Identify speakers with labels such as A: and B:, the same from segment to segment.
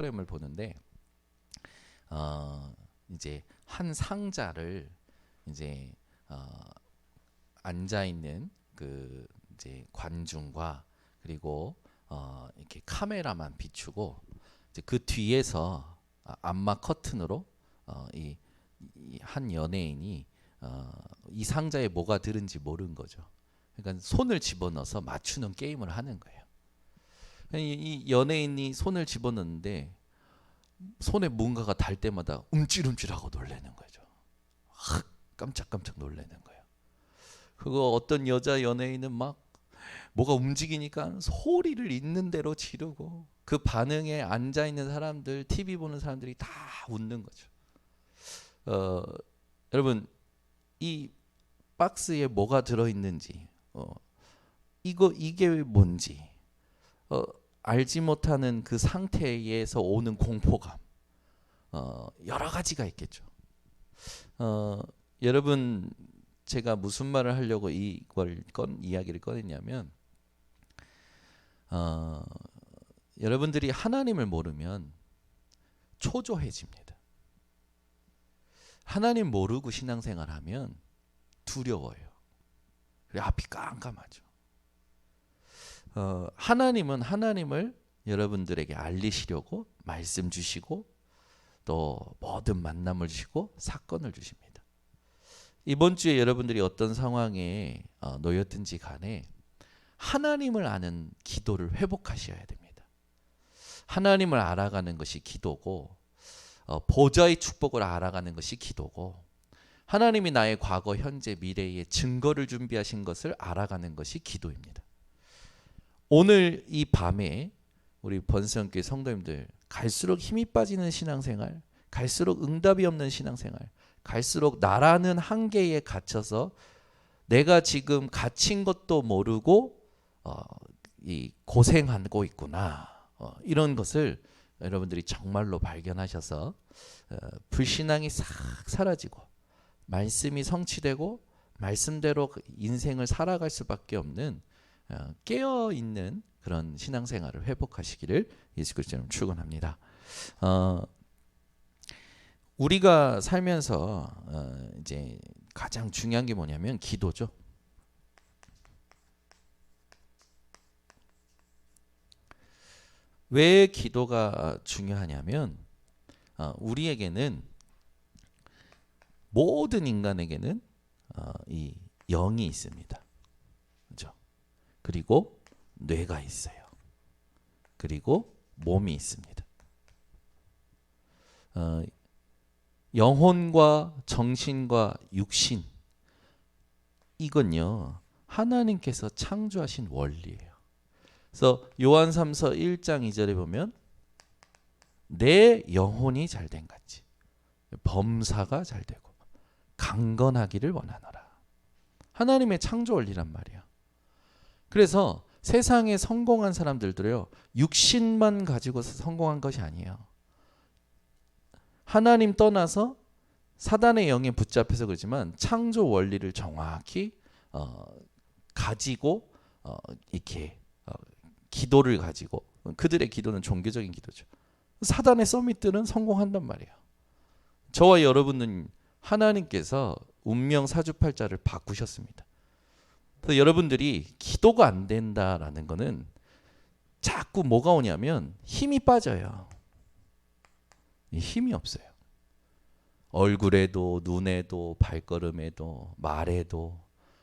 A: 프로그램을 보는데 이제 한 상자를 이제 앉아 있는 그 이제 관중과 그리고 이렇게 카메라만 비추고 이제 그 뒤에서 암막 커튼으로 이 한 연예인이 이 상자에 뭐가 들은지 모르는 거죠. 그러니까 손을 집어넣어서 맞추는 게임을 하는 거예요. 이 연예인이 손을 집어넣는데 손에 뭔가가 닿을 때마다 움찔움찔하고 놀라는 거죠. 깜짝깜짝 놀라는 거예요. 그거 어떤 여자 연예인은 막 뭐가 움직이니까 소리를 있는 대로 지르고 그 반응에 앉아 있는 사람들, TV 보는 사람들이 다 웃는 거죠. 여러분 이 박스에 뭐가 들어 있는지, 이게 뭔지 알지 못하는 그 상태에서 오는 공포감, 여러 가지가 있겠죠. 여러분 제가 무슨 말을 하려고 이야기를 꺼냈냐면 여러분들이 하나님을 모르면 초조해집니다. 하나님 모르고 신앙생활하면 두려워요. 그리고 앞이 깜깜하죠. 하나님은 하나님을 여러분들에게 알리시려고 말씀 주시고 또 모든 만남을 주시고 사건을 주십니다. 이번 주에 여러분들이 어떤 상황에 놓였든지 간에 하나님을 아는 기도를 회복하셔야 됩니다. 하나님을 알아가는 것이 기도고 보좌의 축복을 알아가는 것이 기도고 하나님이 나의 과거, 현재, 미래의 증거를 준비하신 것을 알아가는 것이 기도입니다. 오늘 이 밤에 우리 번성교회 성도님들 갈수록 힘이 빠지는 신앙생활, 갈수록 응답이 없는 신앙생활, 갈수록 나라는 한계에 갇혀서 내가 지금 갇힌 것도 모르고 이 고생하고 있구나, 이런 것을 여러분들이 정말로 발견하셔서 불신앙이 싹 사라지고 말씀이 성취되고 말씀대로 인생을 살아갈 수밖에 없는 깨어있는 그런 신앙생활을 회복하시기를 예수 그리스도로 축원합니다. 우리가 살면서 이제 가장 중요한 게 뭐냐면 기도죠. 왜 기도가 중요하냐면 우리에게는 모든 인간에게는 이 영이 있습니다. 그렇죠? 그리고 뇌가 있어요. 그리고 몸이 있습니다. 영혼과 정신과 육신, 이건요 하나님께서 창조하신 원리예요. 그래서 요한 3서 1장 2절에 보면 내 영혼이 잘된 같이 범사가 잘되고 강건하기를 원하노라. 하나님의 창조 원리란 말이야. 그래서 세상에 성공한 사람들도요 육신만 가지고 성공한 것이 아니에요. 하나님 떠나서 사단의 영에 붙잡혀서 그러지만 창조 원리를 정확히 가지고 이렇게 기도를 가지고, 그들의 기도는 종교적인 기도죠. 사단의 서밋들은 성공한단 말이에요. 저와 여러분은 하나님께서 운명 사주팔자를 바꾸셨습니다. 그래서 여러분들이 기도가 안 된다라는 거는 자꾸 뭐가 오냐면 힘이 빠져요. 힘이 없어요. 얼굴에도 눈에도 발걸음에도 말에도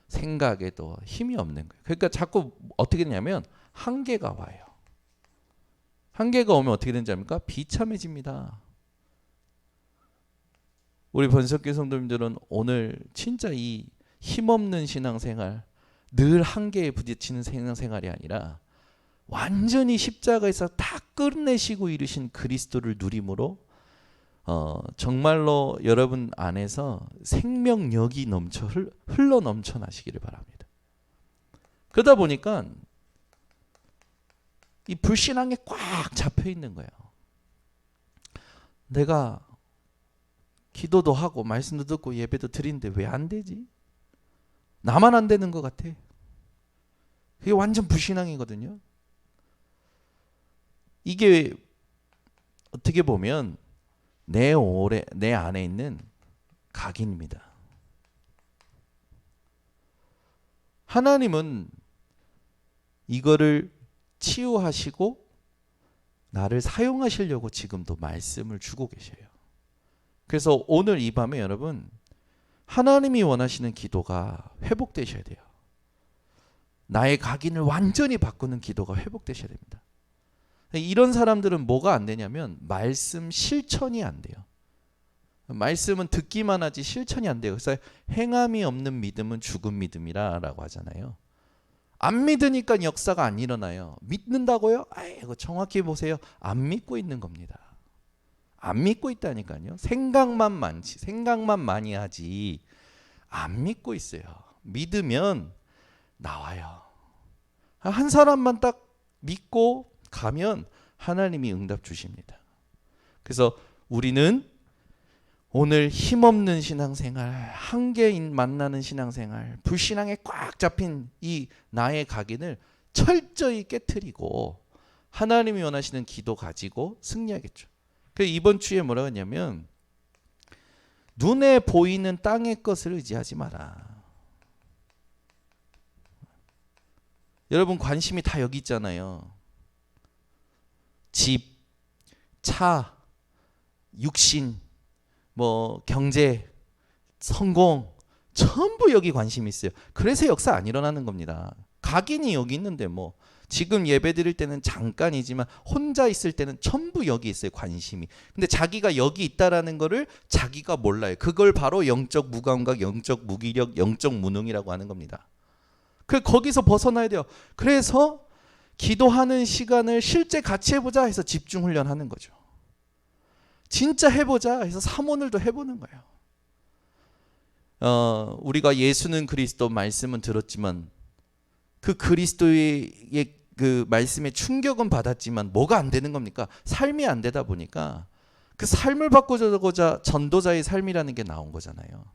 A: 생각에도 힘이 없는 거예요. 그러니까 자꾸 어떻게 되냐면 한계가 와요. 한계가 오면 어떻게 되는지 압니까? 비참해집니다. 우리 번석교 성도님들은 오늘 진짜 이 힘없는 신앙생활, 늘 한계에 부딪히는 신앙생활이 아니라 완전히 십자가에서 다 끝내시고 이루신 그리스도를 누림으로 정말로 여러분 안에서 생명력이 흘러 넘쳐나시기를 바랍니다. 그러다 보니까 이 불신앙에 꽉 잡혀 있는 거예요. 내가 기도도 하고 말씀도 듣고 예배도 드리는데 왜 안 되지? 나만 안 되는 것 같아. 그게 완전 불신앙이거든요. 이게 어떻게 보면 내 안에 있는 각인입니다. 하나님은 이거를 치유하시고 나를 사용하시려고 지금도 말씀을 주고 계셔요. 그래서 오늘 이 밤에 여러분, 하나님이 원하시는 기도가 회복되셔야 돼요. 나의 각인을 완전히 바꾸는 기도가 회복되셔야 됩니다. 이런 사람들은 뭐가 안 되냐면 말씀 실천이 안 돼요. 말씀은 듣기만 하지 실천이 안 돼요. 그래서 행함이 없는 믿음은 죽은 믿음이라고 하잖아요. 안 믿으니까 역사가 안 일어나요. 믿는다고요? 아이고, 정확히 보세요. 안 믿고 있는 겁니다. 안 믿고 있다니까요. 생각만 많이 하지 안 믿고 있어요. 믿으면 나와요. 한 사람만 딱 믿고 가면 하나님이 응답 주십니다. 그래서 우리는 오늘 힘없는 신앙생활, 한계인 만나는 신앙생활, 불신앙에 꽉 잡힌 이 나의 각인을 철저히 깨트리고 하나님이 원하시는 기도 가지고 승리하겠죠. 그래서 이번 주에 뭐라고 했냐면, 눈에 보이는 땅의 것을 의지하지 마라. 여러분 관심이 다 여기 있잖아요. 집, 차, 육신, 뭐 경제, 성공, 전부 여기 관심이 있어요. 그래서 역사 안 일어나는 겁니다. 각인이 여기 있는데 뭐 지금 예배 드릴 때는 잠깐이지만 혼자 있을 때는 전부 여기 있어요, 관심이. 근데 자기가 여기 있다라는 거를 자기가 몰라요. 그걸 바로 영적 무감각, 영적 무기력, 영적 무능이라고 하는 겁니다. 거기서 벗어나야 돼요. 그래서 기도하는 시간을 실제 같이 해보자 해서 집중 훈련하는 거죠. 진짜 해보자 해서 사모늘도 해보는 거예요. 우리가 예수는 그리스도 말씀은 들었지만 그 그리스도의 그 말씀에 충격은 받았지만 뭐가 안 되는 겁니까? 삶이 안 되다 보니까 그 삶을 바꾸고자 전도자의 삶이라는 게 나온 거잖아요.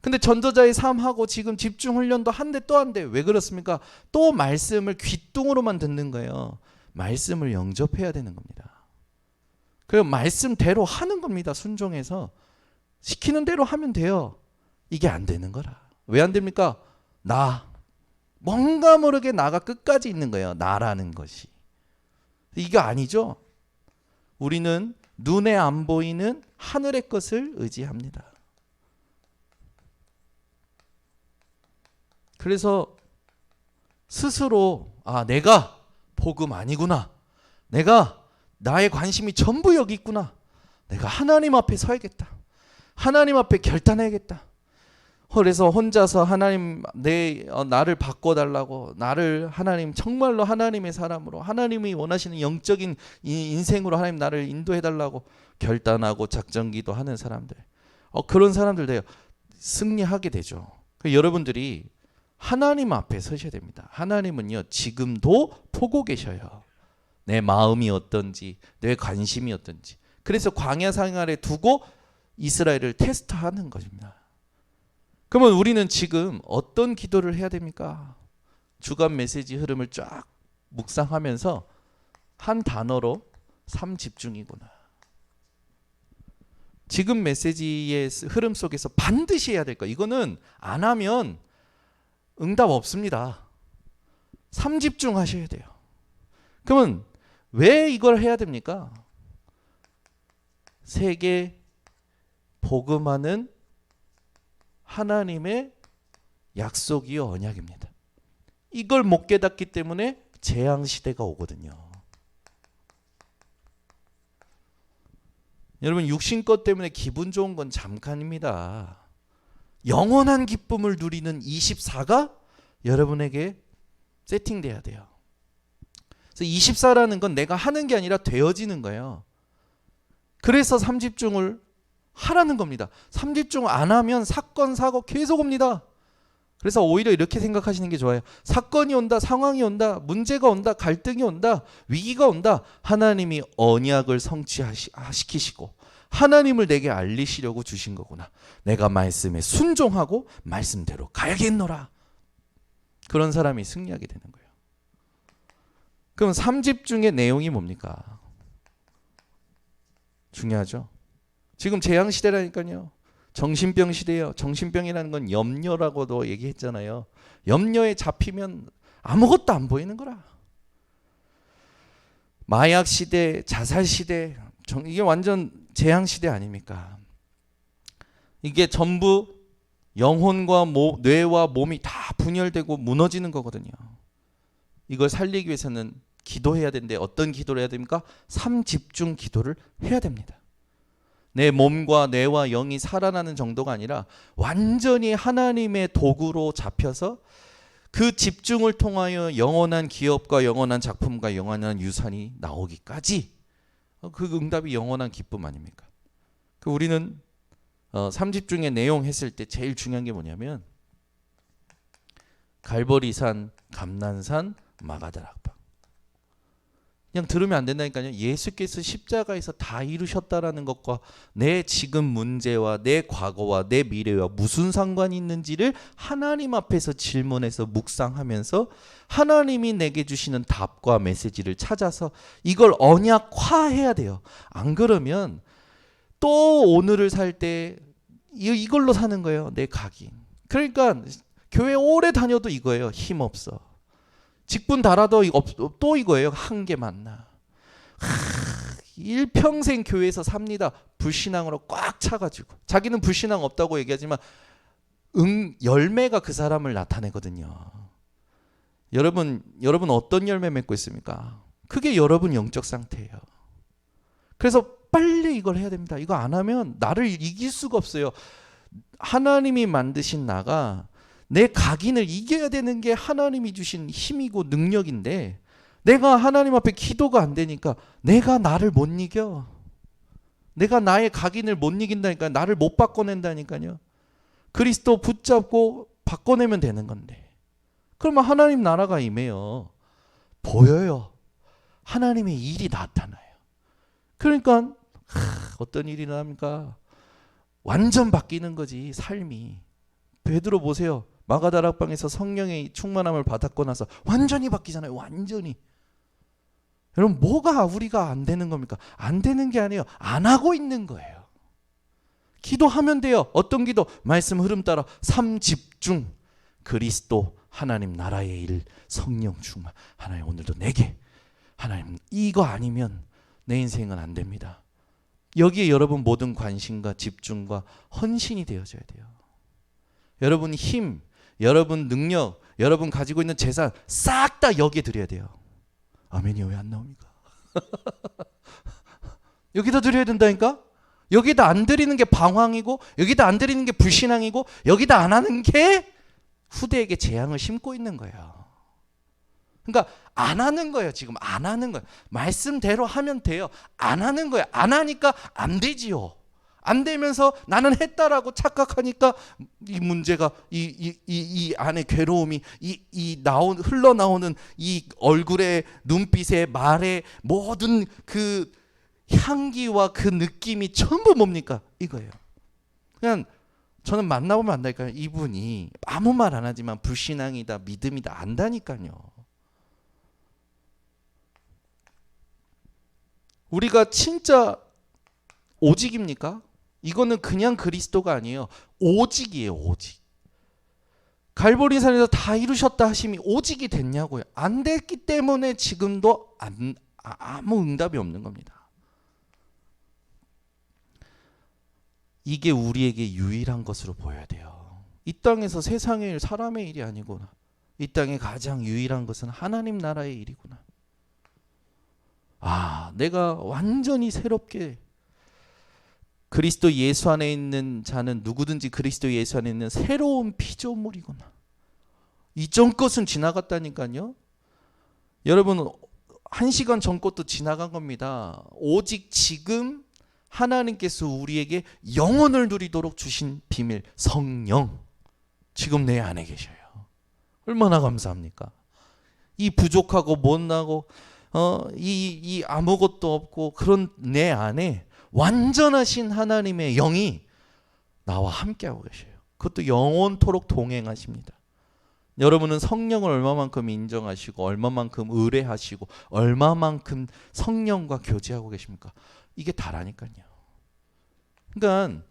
A: 근데 전도자의 삶하고 지금 집중 훈련도 한데 또 한데 왜 그렇습니까? 또 말씀을 귓등으로만 듣는 거예요. 말씀을 영접해야 되는 겁니다. 그리고 말씀대로 하는 겁니다. 순종해서 시키는 대로 하면 돼요. 이게 안 되는 거라. 왜 안 됩니까? 뭔가 모르게 나가 끝까지 있는 거예요. 나라는 것이. 이게 아니죠. 우리는 눈에 안 보이는 하늘의 것을 의지합니다. 그래서 스스로 내가 복음 아니구나. 내가 나의 관심이 전부 여기 있구나. 내가 하나님 앞에 서야겠다. 하나님 앞에 결단해야겠다. 그래서 혼자서 하나님 나를 바꿔달라고, 나를 하나님 정말로 하나님의 사람으로, 하나님이 원하시는 영적인 인생으로 하나님 나를 인도해달라고 결단하고 작전기도 하는 사람들, 그런 사람들 돼요. 승리하게 되죠. 여러분들이 하나님 앞에 서셔야 됩니다. 하나님은요 지금도 보고 계셔요. 내 마음이 어떤지, 내 관심이 어떤지. 그래서 광야 생활에 두고 이스라엘을 테스트하는 것입니다. 그러면 우리는 지금 어떤 기도를 해야 됩니까? 주간 메시지 흐름을 쫙 묵상하면서 한 단어로 삶 집중이구나. 지금 메시지의 흐름 속에서 반드시 해야 될 거. 이거는 안 하면 응답 없습니다. 삶 집중하셔야 돼요. 그러면 왜 이걸 해야 됩니까? 세계 복음하는 하나님의 약속이요 언약입니다. 이걸 못 깨닫기 때문에 재앙 시대가 오거든요. 여러분 육신 것 때문에 기분 좋은 건 잠깐입니다. 영원한 기쁨을 누리는 24가 여러분에게 세팅돼야 돼요. 그래서 24라는 건 내가 하는 게 아니라 되어지는 거예요. 그래서 삼집중을 하라는 겁니다. 삼집중 안 하면 사건 사고 계속 옵니다. 그래서 오히려 이렇게 생각하시는 게 좋아요. 사건이 온다, 상황이 온다, 문제가 온다, 갈등이 온다, 위기가 온다. 하나님이 언약을 성취시키시고 하나님을 내게 알리시려고 주신 거구나. 내가 말씀에 순종하고 말씀대로 가야겠노라. 그런 사람이 승리하게 되는 거예요. 그럼 삼집중의 내용이 뭡니까? 중요하죠. 지금 재앙 시대라니까요. 정신병 시대예요. 정신병이라는 건 염려라고도 얘기했잖아요. 염려에 잡히면 아무것도 안 보이는 거라. 마약 시대, 자살 시대, 이게 완전 재앙 시대 아닙니까? 이게 전부 영혼과 뇌와 몸이 다 분열되고 무너지는 거거든요. 이걸 살리기 위해서는 기도해야 되는데 어떤 기도를 해야 됩니까? 삼집중 기도를 해야 됩니다. 내 몸과 뇌와 영이 살아나는 정도가 아니라 완전히 하나님의 도구로 잡혀서 그 집중을 통하여 영원한 기업과 영원한 작품과 영원한 유산이 나오기까지, 그 응답이 영원한 기쁨 아닙니까? 우리는 삼집중의 내용 했을 때 제일 중요한 게 뭐냐면 갈보리산, 감난산, 마가다락방. 그냥 들으면 안 된다니까요. 예수께서 십자가에서 다 이루셨다라는 것과 내 지금 문제와 내 과거와 내 미래와 무슨 상관이 있는지를 하나님 앞에서 질문해서 묵상하면서 하나님이 내게 주시는 답과 메시지를 찾아서 이걸 언약화해야 돼요. 안 그러면 또 오늘을 살 때 이걸로 사는 거예요. 내 각인. 그러니까 교회 오래 다녀도 이거예요. 힘없어. 직분 달아도 또 이거예요. 한계 만나. 일평생 교회에서 삽니다. 불신앙으로 꽉 차가지고. 자기는 불신앙 없다고 얘기하지만 열매가 그 사람을 나타내거든요. 여러분 어떤 열매 맺고 있습니까? 그게 여러분 영적 상태예요. 그래서 빨리 이걸 해야 됩니다. 이거 안 하면 나를 이길 수가 없어요. 하나님이 만드신 나가 내 각인을 이겨야 되는 게 하나님이 주신 힘이고 능력인데 내가 하나님 앞에 기도가 안 되니까 내가 나를 못 이겨. 내가 나의 각인을 못 이긴다니까요. 나를 못 바꿔낸다니까요. 그리스도 붙잡고 바꿔내면 되는 건데. 그러면 하나님 나라가 임해요. 보여요. 하나님의 일이 나타나요. 그러니까 어떤 일이 나옵니까? 완전 바뀌는 거지, 삶이. 베드로 보세요. 마가다락방에서 성령의 충만함을 받았고 나서 완전히 바뀌잖아요. 완전히. 여러분, 뭐가 우리가 안 되는 겁니까? 안 되는 게 아니에요. 안 하고 있는 거예요. 기도하면 돼요. 어떤 기도? 말씀 흐름 따라 삼집중. 그리스도, 하나님 나라의 일, 성령 충만. 하나님 오늘도 내게. 하나님 이거 아니면 내 인생은 안 됩니다. 여기에 여러분 모든 관심과 집중과 헌신이 되어져야 돼요. 여러분 힘, 여러분 능력, 여러분 가지고 있는 재산 싹 다 여기에 드려야 돼요. 아멘이 왜 안 나옵니까? 여기다 드려야 된다니까? 여기다 안 드리는 게 방황이고 여기다 안 드리는 게 불신앙이고 여기다 안 하는 게 후대에게 재앙을 심고 있는 거예요. 그러니까 안 하는 거예요. 지금 안 하는 거예요. 말씀대로 하면 돼요. 안 하는 거예요. 안 하니까 안 되지요. 안 되면서 나는 했다라고 착각하니까 이 문제가 이 안에 괴로움이 흘러나오는 이 얼굴에 눈빛에 말에 모든 그 향기와 그 느낌이 전부 뭡니까? 이거예요. 그냥 저는 만나보면 안다니까요. 이분이 아무 말 안 하지만 불신앙이다 믿음이다 안다니까요. 우리가 진짜 오직입니까? 이거는 그냥 그리스도가 아니에요. 오직이에요. 오직. 갈보리산에서 다 이루셨다 하심이 오직이 됐냐고요. 안 됐기 때문에 지금도 아무 응답이 없는 겁니다. 이게 우리에게 유일한 것으로 보여야 돼요. 이 땅에서 세상의 일, 사람의 일이 아니구나. 이 땅에 가장 유일한 것은 하나님 나라의 일이구나. 내가 완전히 새롭게 그리스도 예수 안에 있는 자는 누구든지 그리스도 예수 안에 있는 새로운 피조물이구나. 이전 것은 지나갔다니까요. 여러분 1시간 전 것도 지나간 겁니다. 오직 지금 하나님께서 우리에게 영혼을 누리도록 주신 비밀 성령 지금 내 안에 계셔요. 얼마나 감사합니까? 이 부족하고 못나고 이 아무것도 없고 그런 내 안에 완전하신 하나님의 영이 나와 함께하고 계셔요. 그것도 영원토록 동행하십니다. 여러분은 성령을 얼마만큼 인정하시고 얼마만큼 의뢰하시고 얼마만큼 성령과 교제하고 계십니까? 이게 다라니까요. 그러니까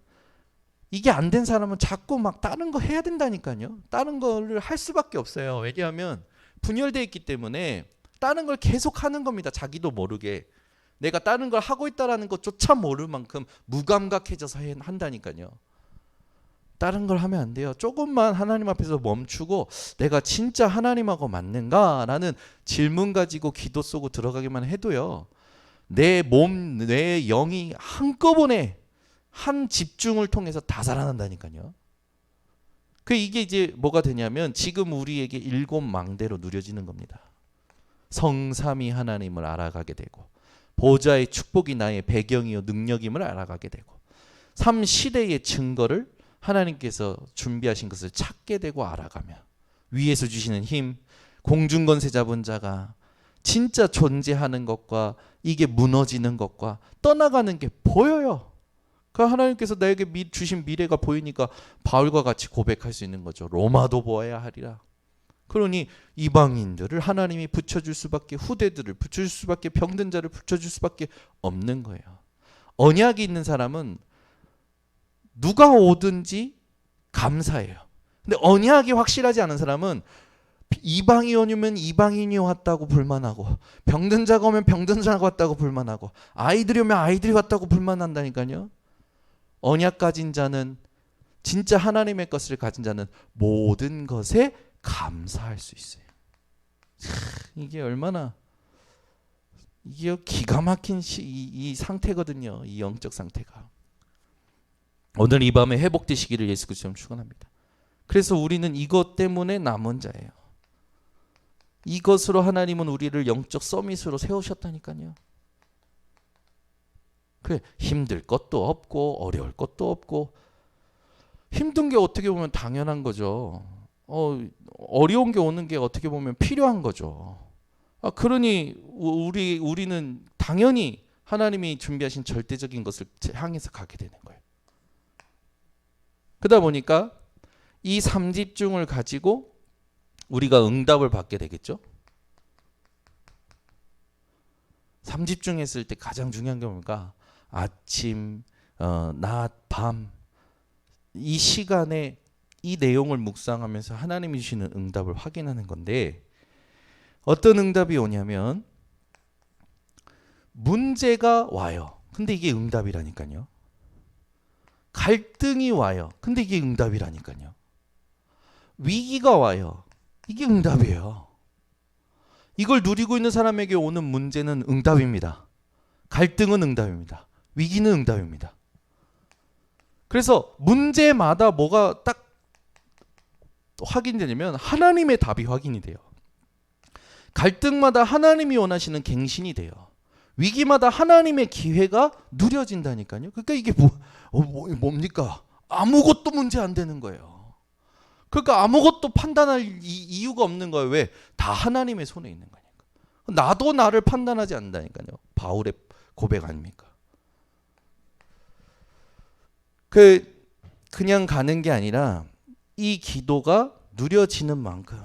A: 이게 안 된 사람은 자꾸 막 다른 거 해야 된다니까요. 다른 거를 할 수밖에 없어요. 왜냐하면 분열되어 있기 때문에 다른 걸 계속 하는 겁니다. 자기도 모르게. 내가 다른 걸 하고 있다는 것조차 모를 만큼 무감각해져서 한다니까요. 다른 걸 하면 안 돼요. 조금만 하나님 앞에서 멈추고 내가 진짜 하나님하고 맞는가라는 질문 가지고 기도 쏘고 들어가기만 해도요. 내 몸, 내 영이 한꺼번에 한 집중을 통해서 다 살아난다니까요. 이게 이제 뭐가 되냐면 지금 우리에게 7망대로 누려지는 겁니다. 성삼위 하나님을 알아가게 되고 보좌의 축복이 나의 배경이요 능력임을 알아가게 되고 삶 시대의 증거를 하나님께서 준비하신 것을 찾게 되고 알아가며 위에서 주시는 힘, 공중권세 잡은 자가 진짜 존재하는 것과 이게 무너지는 것과 떠나가는 게 보여요. 하나님께서 나에게 주신 미래가 보이니까 바울과 같이 고백할 수 있는 거죠. 로마도 보아야 하리라. 그러니 이방인들을 하나님이 붙여줄 수밖에, 후대들을 붙여줄 수밖에, 병든 자를 붙여줄 수밖에 없는 거예요. 언약이 있는 사람은 누가 오든지 감사해요. 근데 언약이 확실하지 않은 사람은 이방인이 오면 이방인이 왔다고 불만하고, 병든 자가 오면 병든 자가 왔다고 불만하고, 아이들이 오면 아이들이 왔다고 불만한다니까요. 언약 가진 자는, 진짜 하나님의 것을 가진 자는 모든 것에 감사할 수 있어요. 이게 얼마나, 이게 기가 막힌 이 상태거든요. 이 영적 상태가. 오늘 이 밤에 회복되시기를 예수 그리스도로 축원합니다. 그래서 우리는 이것 때문에 남은 자예요. 이것으로 하나님은 우리를 영적 서밋으로 세우셨다니까요. 그래, 힘들 것도 없고 어려울 것도 없고, 힘든 게 어떻게 보면 당연한 거죠. 어려운 게 오는 게 어떻게 보면 필요한 거죠. 그러니 우리는 당연히 하나님이 준비하신 절대적인 것을 향해서 가게 되는 거예요. 그러다 보니까 이 3집중을 가지고 우리가 응답을 받게 되겠죠. 3집중했을 때 가장 중요한 게 뭔가, 아침, 낮, 밤, 이 시간에 이 내용을 묵상하면서 하나님이 주시는 응답을 확인하는 건데, 어떤 응답이 오냐면 문제가 와요. 근데 이게 응답이라니까요. 갈등이 와요. 근데 이게 응답이라니까요. 위기가 와요. 이게 응답이에요. 이걸 누리고 있는 사람에게 오는 문제는 응답입니다. 갈등은 응답입니다. 위기는 응답입니다. 그래서 문제마다 뭐가 딱 확인되냐면 하나님의 답이 확인이 돼요. 갈등마다 하나님이 원하시는 갱신이 돼요. 위기마다 하나님의 기회가 누려진다니까요. 그러니까 이게 뭡니까? 아무것도 문제 안 되는 거예요. 그러니까 아무것도 판단할 이유가 없는 거예요. 왜? 다 하나님의 손에 있는 거니까. 나도 나를 판단하지 않는다니까요. 바울의 고백 아닙니까? 그냥 가는 게 아니라 이 기도가 누려지는 만큼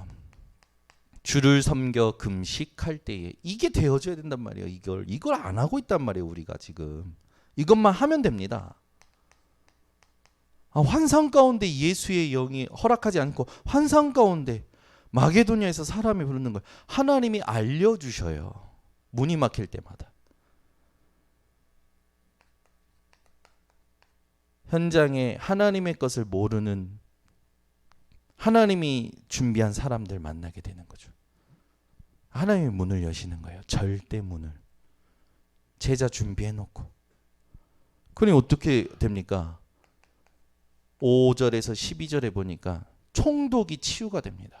A: 주를 섬겨 금식할 때에 이게 되어져야 된단 말이에요. 이걸 안 하고 있단 말이에요. 우리가 지금 이것만 하면 됩니다. 환상 가운데 예수의 영이 허락하지 않고 환상 가운데 마게도냐에서 사람이 부르는 거예요. 하나님이 알려주셔요. 문이 막힐 때마다. 현장에 하나님의 것을 모르는, 하나님이 준비한 사람들 만나게 되는 거죠. 하나님의 문을 여시는 거예요. 절대 문을. 제자 준비해놓고. 그러니 어떻게 됩니까? 5절에서 12절에 보니까 총독이 치유가 됩니다.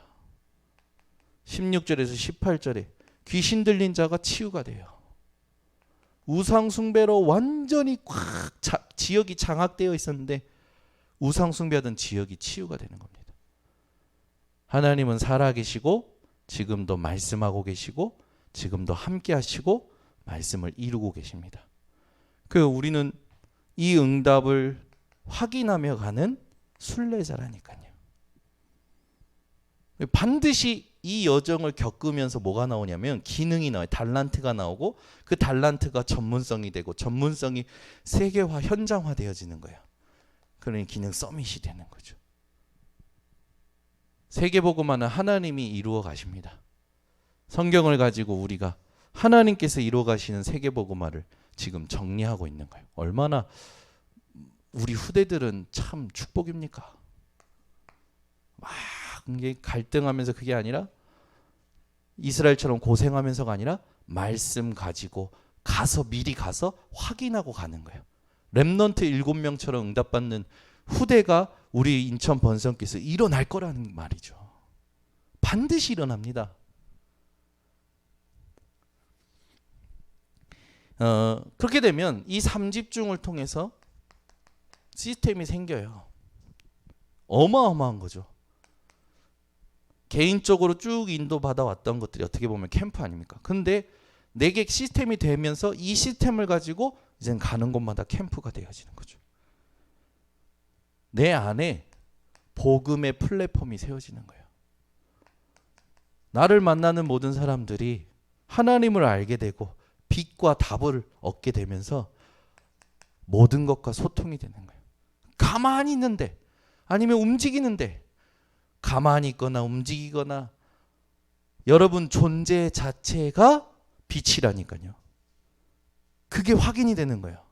A: 16절에서 18절에 귀신 들린 자가 치유가 돼요. 우상 숭배로 완전히 꽉 지역이 장악되어 있었는데 우상 숭배하던 지역이 치유가 되는 겁니다. 하나님은 살아계시고 지금도 말씀하고 계시고 지금도 함께 하시고 말씀을 이루고 계십니다. 우리는 이 응답을 확인하며 가는 순례자라니까요. 반드시 이 여정을 겪으면서 뭐가 나오냐면 기능이 나와요. 달란트가 나오고 그 달란트가 전문성이 되고 전문성이 세계화, 현장화 되어지는 거예요. 그러니 기능 서밋이 되는 거죠. 세계복음화는 하나님이 이루어 가십니다. 성경을 가지고 우리가 하나님께서 이루어 가시는 세계복음화를 지금 정리하고 있는 거예요. 얼마나 우리 후대들은 참 축복입니까? 막 이게 갈등하면서 그게 아니라 이스라엘처럼 고생하면서가 아니라 말씀 가지고 가서 미리 가서 확인하고 가는 거예요. 렘넌트 7명처럼 응답받는 후대가 우리 인천 번성교회에서 일어날 거라는 말이죠. 반드시 일어납니다. 그렇게 되면 이 3집중을 통해서 시스템이 생겨요. 어마어마한 거죠. 개인적으로 쭉 인도받아 왔던 것들이 어떻게 보면 캠프 아닙니까? 근데 내게 시스템이 되면서 이 시스템을 가지고 이제는 가는 곳마다 캠프가 되어지는 거죠. 내 안에 복음의 플랫폼이 세워지는 거예요. 나를 만나는 모든 사람들이 하나님을 알게 되고 빛과 답을 얻게 되면서 모든 것과 소통이 되는 거예요. 가만히 있는데 아니면 움직이는데 가만히 있거나 움직이거나 여러분 존재 자체가 빛이라니까요. 그게 확인이 되는 거예요.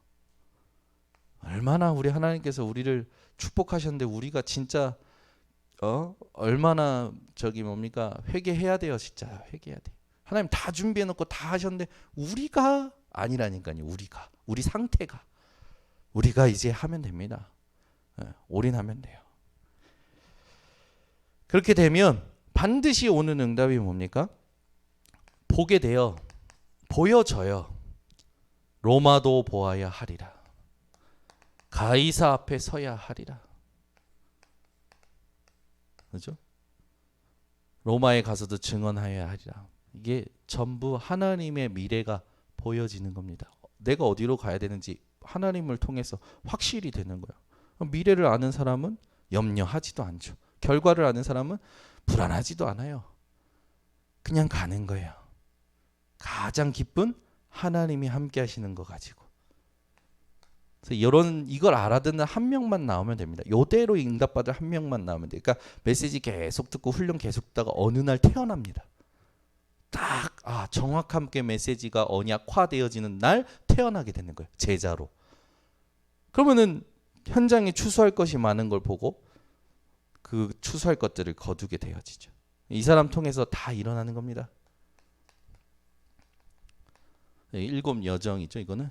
A: 얼마나 우리 하나님께서 우리를 축복하셨는데 우리가 진짜 얼마나 뭡니까 회개해야 돼요. 진짜 회개해야 돼. 하나님 다 준비해놓고 다 하셨는데 우리가 아니라니까요. 우리 상태가 우리가 이제 하면 됩니다. 올인하면 돼요. 그렇게 되면 반드시 오는 응답이 뭡니까? 보게 되어 보여져요. 로마도 보아야 하리라. 가이사 앞에 서야 하리라. 그렇죠? 로마에 가서도 증언하여야 하리라. 이게 전부 하나님의 미래가 보여지는 겁니다. 내가 어디로 가야 되는지 하나님을 통해서 확실히 되는 거예요. 미래를 아는 사람은 염려하지도 않죠. 결과를 아는 사람은 불안하지도 않아요. 그냥 가는 거예요. 가장 기쁜 하나님이 함께 하시는 거 가지고. 그래서 이걸 알아듣는 한 명만 나오면 됩니다. 이대로 응답받을 한 명만 나오면 돼요. 그러니까 메시지 계속 듣고 훈련 계속 듣다가 어느 날 태어납니다. 딱 정확하게 메시지가 언약화되어지는 날 태어나게 되는 거예요. 제자로. 그러면은 현장에 추수할 것이 많은 걸 보고 그 추수할 것들을 거두게 되어지죠. 이 사람 통해서 다 일어나는 겁니다. 7 여정이죠. 이거는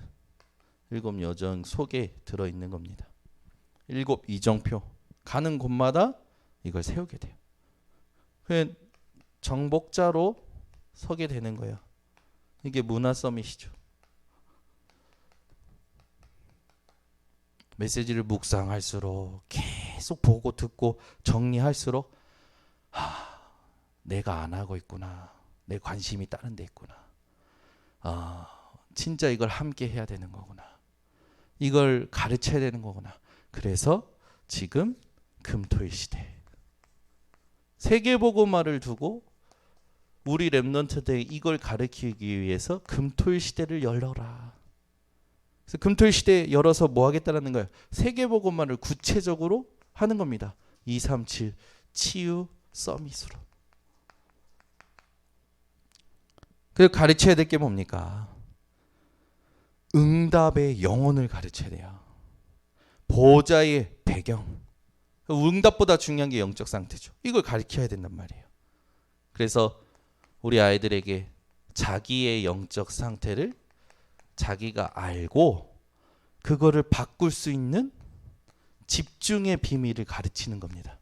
A: 7 여정 속에 들어있는 겁니다. 7 이정표 가는 곳마다 이걸 세우게 돼요. 그 정복자로 서게 되는 거예요. 이게 문화 서밋이죠. 메시지를 묵상할수록 계속 보고 듣고 정리할수록 내가 안 하고 있구나. 내 관심이 다른 데 있구나. 진짜 이걸 함께 해야 되는 거구나. 이걸 가르쳐야 되는 거구나. 그래서 지금 금토일 시대 세계복음화를 두고 우리 렘넌트들이 이걸 가르치기 위해서 금토일 시대를 열어라. 그래서 금토일 시대 열어서 뭐 하겠다라는 거예요. 세계복음화를 구체적으로 하는 겁니다. 237 치유 서밋으로. 그래서 가르쳐야 될 게 뭡니까? 응답의 영혼을 가르쳐야 돼요. 보호자의 배경. 응답보다 중요한 게 영적 상태죠. 이걸 가르쳐야 된단 말이에요. 그래서 우리 아이들에게 자기의 영적 상태를 자기가 알고 그거를 바꿀 수 있는 집중의 비밀을 가르치는 겁니다.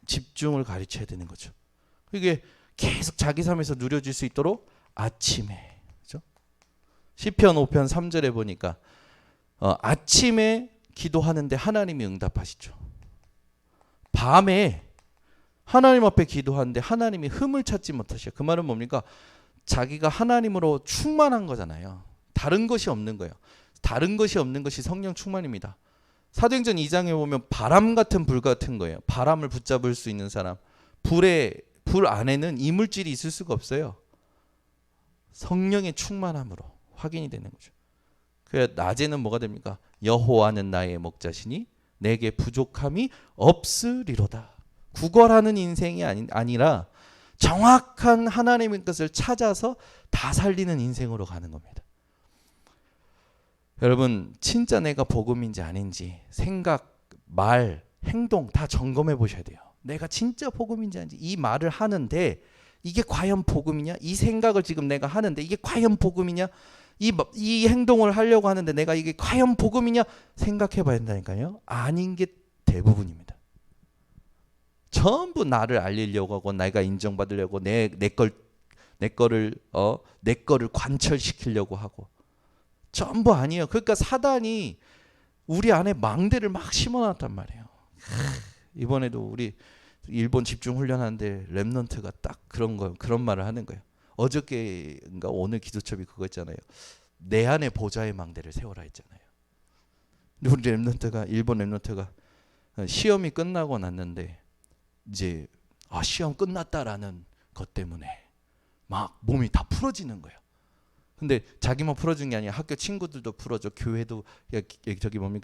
A: 집중을 가르쳐야 되는 거죠. 이게 계속 자기 삶에서 누려질 수 있도록 아침에, 그렇죠? 시편 5편 3절에 보니까 아침에 기도하는데 하나님이 응답하시죠. 밤에 하나님 앞에 기도하는데 하나님이 흠을 찾지 못하셔. 그 말은 뭡니까? 자기가 하나님으로 충만한 거잖아요. 다른 것이 없는 거예요. 다른 것이 없는 것이 성령 충만입니다. 사도행전 2장에 보면 바람 같은 불 같은 거예요. 바람을 붙잡을 수 있는 사람, 불에 불 안에는 이물질이 있을 수가 없어요. 성령의 충만함으로 확인이 되는 거죠. 그 낮에는 뭐가 됩니까? 여호와는 나의 목자시니 내게 부족함이 없으리로다. 구걸하는 인생이 아니라 정확한 하나님의 것을 찾아서 다 살리는 인생으로 가는 겁니다. 여러분, 진짜 내가 복음인지 아닌지 생각, 말, 행동 다 점검해 보셔야 돼요. 내가 진짜 복음인지 아닌지. 이 말을 하는데 이게 과연 복음이냐? 이 생각을 지금 내가 하는데 이게 과연 복음이냐? 이 행동을 하려고 하는데 내가 이게 과연 복음이냐? 생각해 봐야 된다니까요. 아닌 게 대부분입니다. 전부 나를 알리려고 하고 내가 인정받으려고 내 거를 관철시키려고 하고 전부 아니에요. 그러니까 사단이 우리 안에 망대를 막 심어놨단 말이에요. 이번에도 우리 일본 집중 훈련하는데 렘넌트가 딱 그런 말을 하는 거예요. 어저께인가 오늘 기도첩이 그거 있잖아요. 내 안에 보좌의 망대를 세워라 했잖아요. 우리 일본 렘넌트가 시험이 끝나고 났는데 이제 시험 끝났다라는 것 때문에 막 몸이 다 풀어지는 거예요. 근데 자기만 풀어준 게 아니라 학교 친구들도 풀어져, 교회도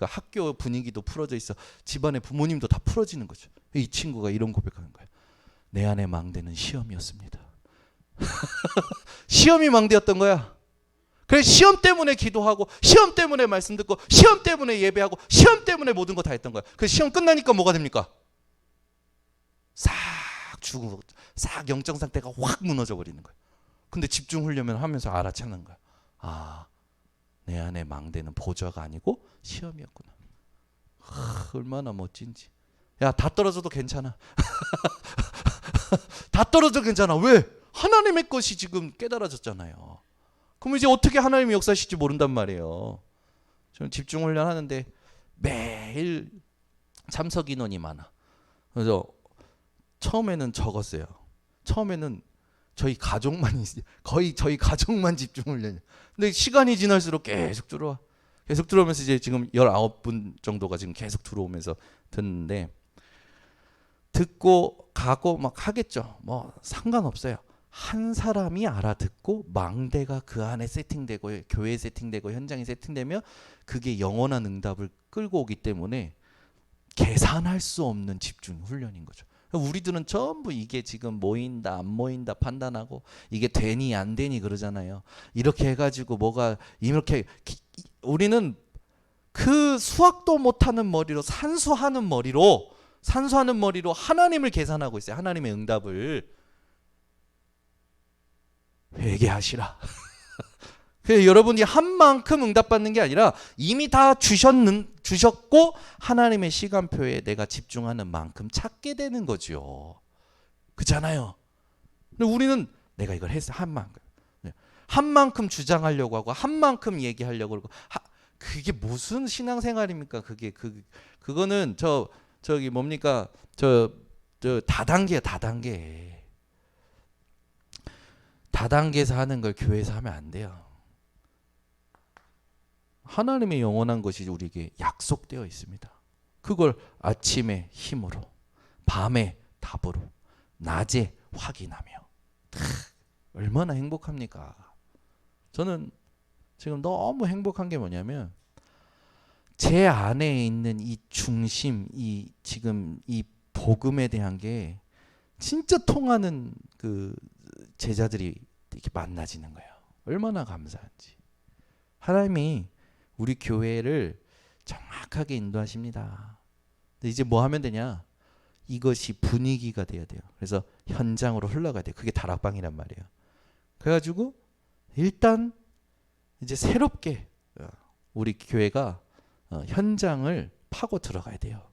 A: 학교 분위기도 풀어져 있어, 집안의 부모님도 다 풀어지는 거죠. 이 친구가 이런 고백하는 거예요. 내 안의 망대는 시험이었습니다. 시험이 망대였던 거야. 그래서 시험 때문에 기도하고, 시험 때문에 말씀 듣고, 시험 때문에 예배하고, 시험 때문에 모든 거 다 했던 거야. 그래서 시험 끝나니까 뭐가 됩니까? 싹 죽고 싹 영적 상태가 확 무너져 버리는 거야. 근데 집중하려면 하면서 알아차는 거야. 내 안에 망대는 보좌가 아니고 시험이었구나. 얼마나 멋진지. 야, 다 떨어져도 괜찮아. 다 떨어져도 괜찮아. 왜? 하나님의 것이 지금 깨달아졌잖아요. 그럼 이제 어떻게 하나님이 역사하실지 모른단 말이에요. 저는 집중훈련 하는데 매일 참석 인원이 많아. 그래서 처음에는 적었어요. 처음에는 저희 가족만 거의 저희 가족만 집중훈련. 근데 시간이 지날수록 계속 들어와. 계속 들어오면서 이제 지금 19분 정도가 지금 계속 들어오면서 듣는데, 듣고 가고 막 하겠죠. 뭐 상관없어요. 한 사람이 알아듣고 망대가 그 안에 세팅되고 교회에 세팅되고 현장에 세팅되면 그게 영원한 응답을 끌고 오기 때문에 계산할 수 없는 집중 훈련인 거죠. 우리들은 전부 이게 지금 모인다 안 모인다 판단하고 이게 되니 안 되니 그러잖아요. 이렇게 해가지고 뭐가 이렇게, 우리는 그 수학도 못하는 머리로 산수하는 머리로 하나님을 계산하고 있어요. 하나님의 응답을. 회개하시라. 여러분이 한 만큼 응답받는 게 아니라 이미 다 주셨고 하나님의 시간표에 내가 집중하는 만큼 찾게 되는 거죠. 그렇잖아요. 근데 우리는 내가 이걸 했어. 한 만큼 주장하려고 하고 한 만큼 얘기하려고 그러고, 그게 무슨 신앙생활입니까? 그거는 저기 뭡니까? 저 다단계야, 다단계. 다단계에서 하는 걸 교회에서 하면 안 돼요. 하나님의 영원한 것이 우리에게 약속되어 있습니다. 그걸 아침에 힘으로, 밤에 답으로, 낮에 확인하며. 얼마나 행복합니까? 저는 지금 너무 행복한 게 뭐냐면, 제 안에 있는 이 중심, 지금 이 복음에 대한 게 진짜 통하는 그 제자들이 이렇게 만나지는 거예요. 얼마나 감사한지. 하나님이 우리 교회를 정확하게 인도하십니다. 근데 이제 뭐 하면 되냐? 이것이 분위기가 돼야 돼요. 그래서 현장으로 흘러가야 돼요. 그게 다락방이란 말이에요. 그래가지고 일단 이제 새롭게 우리 교회가 현장을 파고 들어가야 돼요.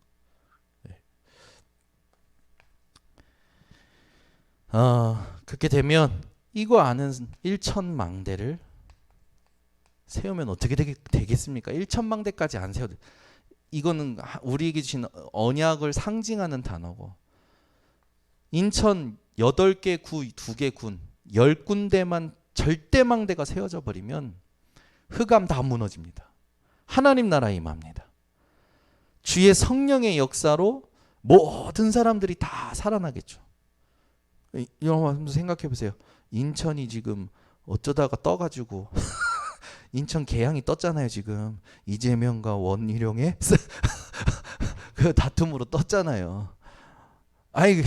A: 그렇게 되면 이거 아는 1,000망대를 세우면 어떻게 되겠습니까? 1,000망대까지 안 세워도, 이거는 우리에게 주신 언약을 상징하는 단어고, 인천 8개 구, 2개 군, 10군데만 절대망대가 세워져 버리면 흑암 다 무너집니다. 하나님 나라 임합니다. 주의 성령의 역사로 모든 사람들이 다 살아나겠죠. 여러분 한번 생각해 보세요. 인천이 지금 어쩌다가 떠가지고 인천 계양이 떴잖아요. 지금 이재명과 원희룡의 그 다툼으로 떴잖아요. 아이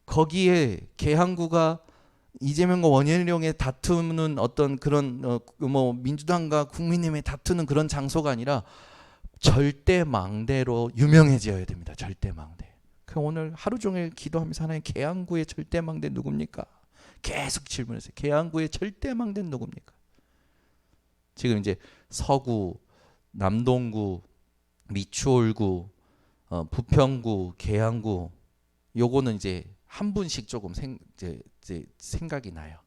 A: 거기에 계양구가 이재명과 원희룡의 다투는 어떤 그런 뭐 민주당과 국민의힘의 다투는 그런 장소가 아니라 절대망대로 유명해져야 됩니다. 절대망대. 그 오늘 하루 종일 기도하면서 하나님 계양구의 절대망대 누굽니까? 계속 질문했어요. 계양구의 절대망대 누굽니까? 지금 이제 서구, 남동구, 미추홀구, 부평구, 계양구 요거는 이제 한 분씩 조금 이제 생각이 나요.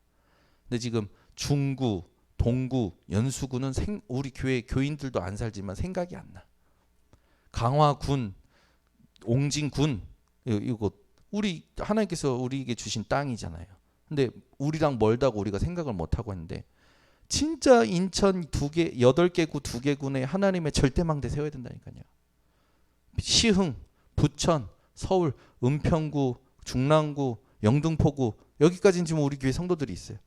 A: 근데 지금 중구, 동구, 연수구는 우리 교회 교인들도 안 살지만 생각이 안 나. 강화군, 옹진군 이거 우리 하나님께서 우리에게 주신 땅이잖아요. 근데 우리랑 멀다고 우리가 생각을 못 하고 있는데 진짜 인천 8개 구 2개 군에 하나님의 절대망대 세워야 된다니까요. 시흥, 부천, 서울, 은평구, 중랑구, 영등포구 여기까지는 지금 우리 교회 성도들이 있어요.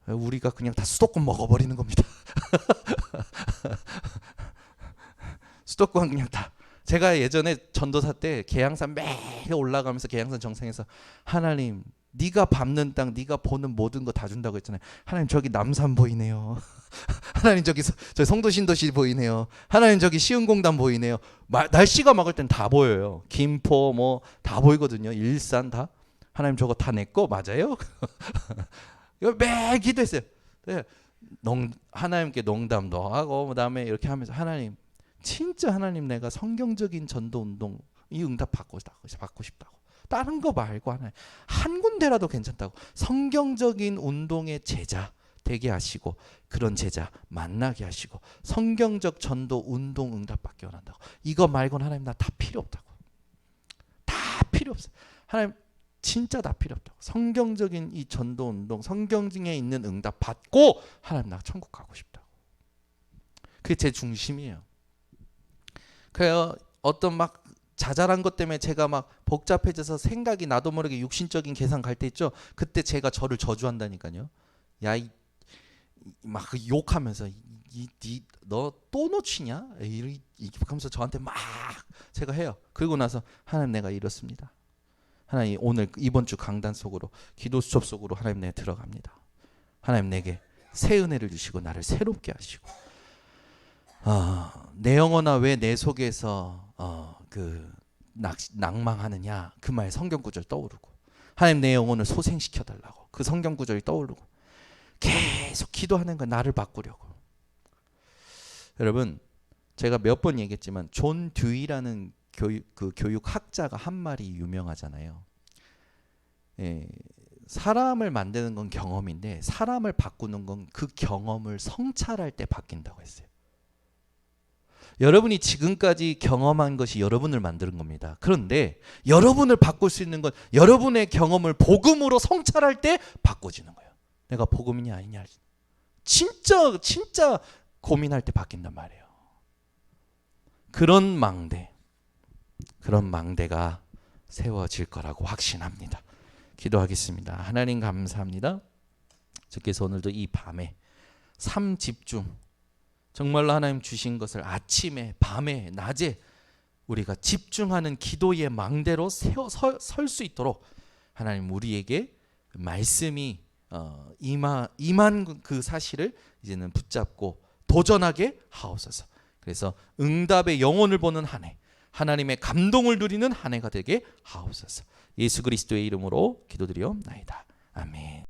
A: 우리가 그냥 다 수도권 먹어버리는 겁니다. 수도권 그냥 다. 제가 예전에 전도사 때 계양산 매일 올라가면서 계양산 정상에서 하나님 네가 밟는 땅 네가 보는 모든 거 다 준다고 했잖아요. 하나님 저기 남산 보이네요. 하나님 저기 성도 신도시 보이네요. 하나님 저기 시흥공단 보이네요. 날씨가 막을 땐 다 보여요. 김포 뭐 다 보이거든요. 일산 다. 하나님 저거 다 내 거 맞아요? 이거 매일 기도했어요. 네. 하나님께 농담도 하고 그다음에 이렇게 하면서 하나님 진짜 하나님 내가 성경적인 전도 운동 이 응답 받고 싶다고. 다른 거 말고 하나님 한 군데라도 괜찮다고. 성경적인 운동의 제자 되게 하시고 그런 제자 만나게 하시고 성경적 전도 운동 응답 받게 원한다고. 이거 말고는 하나님 나 다 필요 없다고. 다 필요 없어요. 하나님 진짜 다 필요 없다고. 성경적인 이 전도 운동 성경중에 있는 응답 받고 하나님 나 천국 가고 싶다고. 그게 제 중심이에요. 그래요. 어떤 막 자잘한 것 때문에 제가 막 복잡해져서 생각이 나도 모르게 육신적인 계산 갈 때 있죠. 그때 제가 저를 저주한다니까요. 야, 막 욕하면서 너 또 놓치냐? 이렇게 하면서 저한테 막 제가 해요. 그리고 나서 하나님 내가 이렇습니다. 하나님 오늘 이번 주 강단 속으로 기도 수첩 속으로 하나님 내가 들어갑니다. 하나님 내게 새 은혜를 주시고 나를 새롭게 하시고 내 영혼아 왜 내 속에서 그 낭망하느냐 그 말 성경 구절 떠오르고 하나님 내 영혼을 소생시켜 달라고 그 성경 구절이 떠오르고 계속 기도하는 거 나를 바꾸려고. 여러분 제가 몇 번 얘기했지만 존 듀이라는 교육학자가 한 말이 유명하잖아요. 예, 사람을 만드는 건 경험인데 사람을 바꾸는 건 그 경험을 성찰할 때 바뀐다고 했어요. 여러분이 지금까지 경험한 것이 여러분을 만드는 겁니다. 그런데 여러분을 바꿀 수 있는 건 여러분의 경험을 복음으로 성찰할 때 바꿔지는 거예요. 내가 복음이냐 아니냐 진짜 고민할 때 바뀐단 말이에요. 그런 망대가 세워질 거라고 확신합니다. 기도하겠습니다. 하나님 감사합니다. 주께서 오늘도 이 밤에 삶 집중 정말로 하나님 주신 것을 아침에 밤에 낮에 우리가 집중하는 기도의 망대로 설 수 있도록 하나님 우리에게 말씀이 임한 그 사실을 이제는 붙잡고 도전하게 하옵소서. 그래서 응답의 영혼을 보는 한 해 하나님의 감동을 누리는 한 해가 되게 하옵소서. 예수 그리스도의 이름으로 기도드리옵나이다. 아멘.